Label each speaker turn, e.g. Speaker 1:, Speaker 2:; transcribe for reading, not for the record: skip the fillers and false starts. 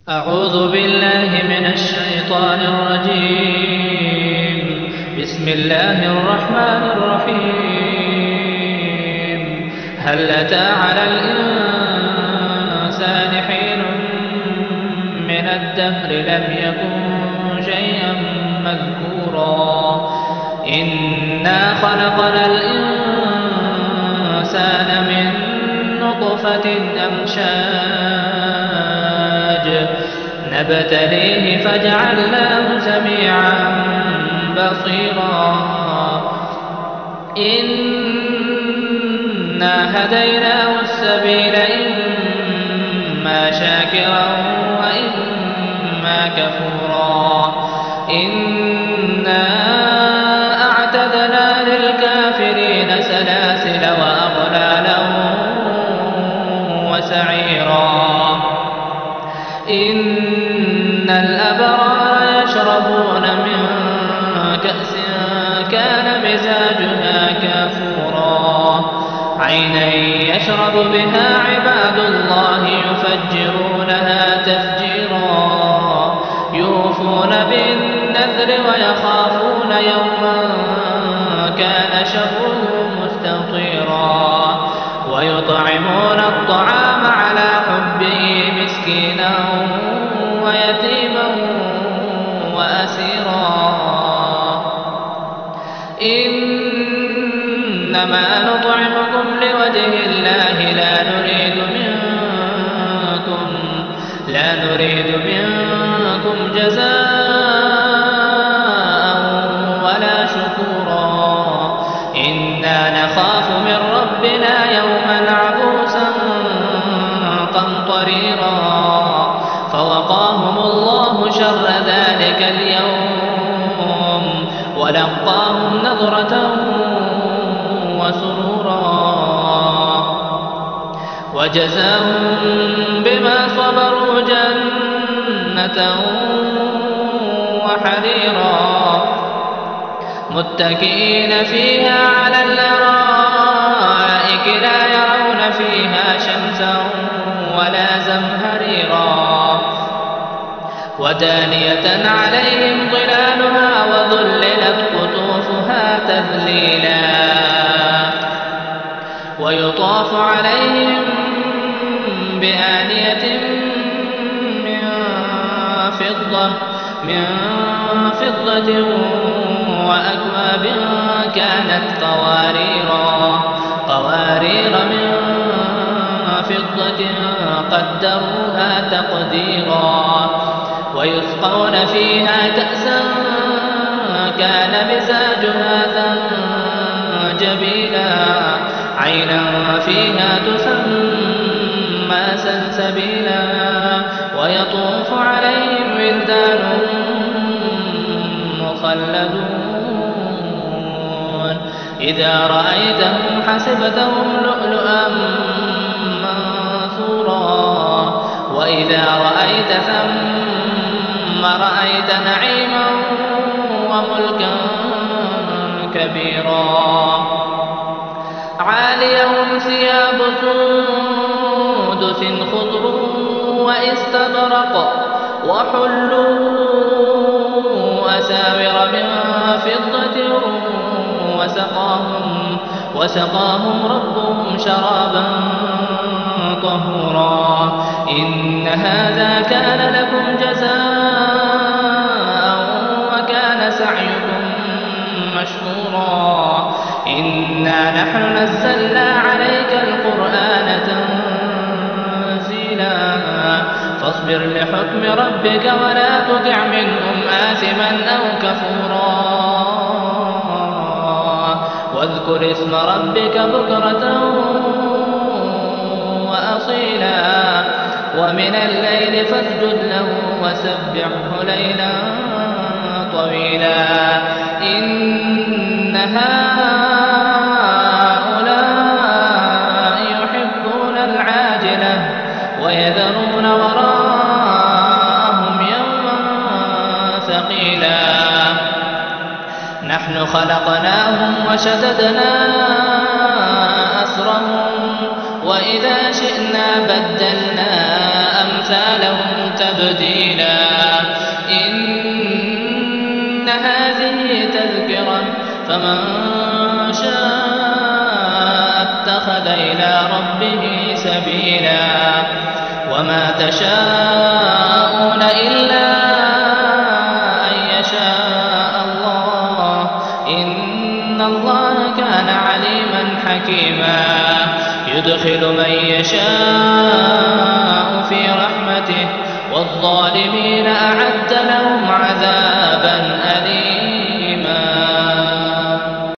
Speaker 1: أعوذ بالله من الشيطان الرجيم. بسم الله الرحمن الرحيم. هل أتى على الإنسان حين من الدهر لم يكن شيئا مذكورا إنا خلقنا الإنسان من نطفة أمشاج نبتليه فجعلناه سميعا بصيرا إنا هديناه السبيل إما شاكرا وإما كفورا إنا أعتدنا للكافرين سلاسل وأغلالا وسعيرا إن الأبرار يشربون من كأس كان مزاجها كافورا عينا يشرب بها عباد الله يفجرونها تفجيرا يوفون بالنذر ويخافون يوما كان شره مستطيرا ويطعمون الطعام على حبه مسكينا ويتيما وأسيرا إنما نطعمكم لوجه الله لا نريد منكم جزاء ولا شكورا إنا نخاف من ربنا يوما عبوسا قمطريرا فوقاهم الله شر ذلك اليوم ولقاهم نضرة وسرورا وجزاهم بما صبروا جنة وحريرا متكئين فيها على الأرائك لا يرون فيها شمسا ولا زمهريرا ودانية عليهم ظلالها وذللت قطوفها تذليلا ويطاف عليهم بآنية من فضة وأكواب كانت قوارير من فضة قدروها تقديرا ويسقون فيها كأسا كان مزاجها زنجبيلا عينا فيها تسمى سلسبيلا ويطوف عليهم ولدان مخلدون إذا رأيتهم حسبتهم لؤلؤا منثورا وإذا رأيت ثم رأيت نعيما وملكا كبيرا عاليهم ثياب سندس خضر واستبرق وحلوا أساور من فضة وسقاهم ربهم شرابا طهورا إن هذا كان لكم جزاء وكان سعيكم مشكورا إنا نحن نزلنا عليك القرآن تنزيلا فاصبر لحكم ربك ولا تطع منهم آثما أو كفورا واذكر اسم ربك بكرة وأصيلا ومن الليل فاسجد له وسبحه ليلا طويلا إن هؤلاء يحبون العاجلة ويذرون وراءهم يوما ثقيلا نحن خلقناهم وشددنا أسرهم وإذا شئنا بدلنا أمثالهم تبديلا إن هذه تذكرة فمن شاء اتخذ إلى ربه سبيلا وما تشاءون إلا أن يشاء الله إن الله كان عليما حكيما يدخل من يشاء في رحمته والظالمين أعد لهم